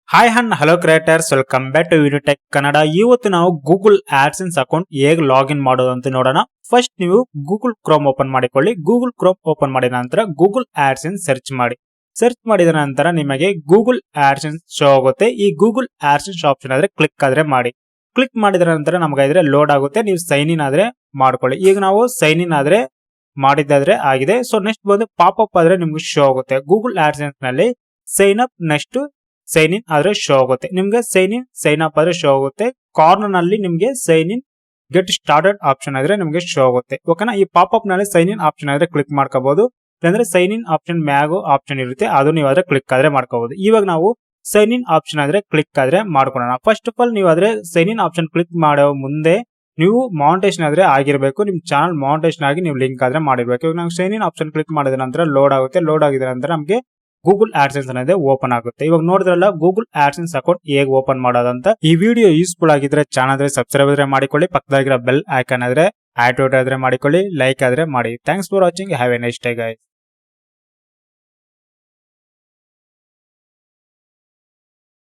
Hi and hello creators, welcome back to Unitech Kannada. ಇವತ್ತು ನಾವು Google AdSense account ಹೇಗೆ login ಮಾಡೋದು ಅಂತ ನೋಡೋಣ. ಫಸ್ಟ್ ನೀವು ಗೂಗಲ್ ಕ್ರೋಮ್ ಓಪನ್ ಮಾಡಿಕೊಳ್ಳಿ. ಗೂಗಲ್ ಕ್ರೋಮ್ ಓಪನ್ ಮಾಡಿದ ನಂತರ ಗೂಗಲ್ ಆಡ್ಸೆನ್ಸ್ ಸರ್ಚ್ ಮಾಡಿ. ಸರ್ಚ್ ಮಾಡಿದ ನಂತರ ನಿಮಗೆ ಗೂಗಲ್ ಆಡ್ಸೆನ್ಸ್ ಶೋ ಆಗುತ್ತೆ. ಈ ಗೂಗಲ್ ಆಡ್ಸೆನ್ಸ್ ಆಪ್ಷನ್ ಆದ್ರೆ ಕ್ಲಿಕ್ ಆದ್ರೆ ಮಾಡಿ. ಕ್ಲಿಕ್ ಮಾಡಿದ ನಂತರ ನಮಗೆ ಲೋಡ್ ಆಗುತ್ತೆ. ನೀವು ಸೈನ್ ಇನ್ ಆದ್ರೆ ಮಾಡ್ಕೊಳ್ಳಿ. ಈಗ ನಾವು ಸೈನ್ ಇನ್ ಆದ್ರೆ ಮಾಡಿದ್ದಾದ್ರೆ ಆಗಿದೆ. ಸೊ ನೆಕ್ಸ್ಟ್ ಬಂದು ಪಾಪ್ ಅಪ್ ಆದ್ರೆ ನಿಮ್ಗೆ ಶೋ ಆಗುತ್ತೆ. ಗೂಗಲ್ ಆಡ್ಸೆನ್ಸ್ ನಲ್ಲಿ sign up, next sign in ಆದ್ರೆ ಶೋ ಆಗುತ್ತೆ. ನಿಮ್ಗೆ ಸೈನ್ ಇನ್ ಸೈನ್ ಅಪ್ ಆದ್ರೆ ಶೋ ಆಗುತ್ತೆ. ಕಾರ್ನರ್ ನಲ್ಲಿ ನಿಮ್ಗೆ sign in get started option ಆದ್ರೆ ನಿಮ್ಗೆ ಶೋ ಆಗುತ್ತೆ. ಓಕೆನಾ. ಈ ಪಾಪ್ ಅಪ್ ನಲ್ಲಿ ಸೈನ್ ಇನ್ ಆಪ್ಷನ್ ಆದ್ರೆ ಕ್ಲಿಕ್ ಮಾಡ್ಕೋಬಹುದು. ಇಲ್ಲಾಂದ್ರೆ ಸೈನ್ ಇನ್ ಆಪ್ಷನ್ ಮ್ಯಾಗು ಆಪ್ಷನ್ ಇರುತ್ತೆ, ಅದು ನೀವು ಆದ್ರೆ ಕ್ಲಿಕ್ ಆದ್ರೆ ಮಾಡ್ಕೋಬಹುದು. ಇವಾಗ ನಾವು ಸೈನ್ ಇನ್ ಆಪ್ಷನ್ ಆದ್ರೆ ಕ್ಲಿಕ್ ಆದ್ರೆ ಮಾಡ್ಕೊಳ್ಳೋಣ. ಫಸ್ಟ್ ಆಫ್ ಆಲ್ ನೀವು ಆದ್ರೆ ಸೈನ್ ಇನ್ ಆಪ್ಷನ್ ಕ್ಲಿಕ್ ಮಾಡೋ ಮುಂದೆ ನೀವು ಮಾನಿಟೈಸೇಷನ್ ಆದ್ರೆ ಆಗಿರ್ಬೇಕು. ನಿಮ್ ಚಾನಲ್ ಮಾನಿಟೈಸೇಷನ್ ಆಗಿ ನೀವು ಲಿಂಕ್ ಆದ್ರೆ ಮಾಡಿರ್ಬೇಕು. ಇವಾಗ ನಾವು ಸೈನ್ ಇನ್ ಆಪ್ಷನ್ ಕ್ಲಿಕ್ ಮಾಡಿದ ನಂತರ ಲೋಡ್ ಆಗುತ್ತೆ. ಲೋಡ್ ಆಗಿದ ನಂತರ ನಮಗೆ ಗೂಗಲ್ ಆಡ್ಸೆನ್ಸ್ ಅನ್ನೋದೇ ಓಪನ್ ಆಗುತ್ತೆ. ಇವಾಗ ನೋಡಿದ್ರಲ್ಲ ಗೂಗಲ್ ಆಡ್ಸೆನ್ಸ್ ಅಕೌಂಟ್ ಹೇಗೆ ಓಪನ್ ಮಾಡೋದಂತ. ಈ ವಿಡಿಯೋ ಯೂಸ್ಫುಲ್ ಆಗಿದ್ರೆ ಚಾನಲ್ ಸಬ್ಸ್ಕ್ರೈಬ್ ಆದ್ರೆ ಮಾಡಿಕೊಳ್ಳಿ. ಪಕ್ಕದಾಗಿರೋ ಬೆಲ್ ಐಕಾನ್ ಆದ್ರೆ ಆಕ್ಟಿವೇಟ್ ಆದ್ರೆ ಮಾಡಿಕೊಳ್ಳಿ. ಲೈಕ್ ಆದ್ರೆ ಮಾಡಿ. Thanks for watching. Have A nice day guys.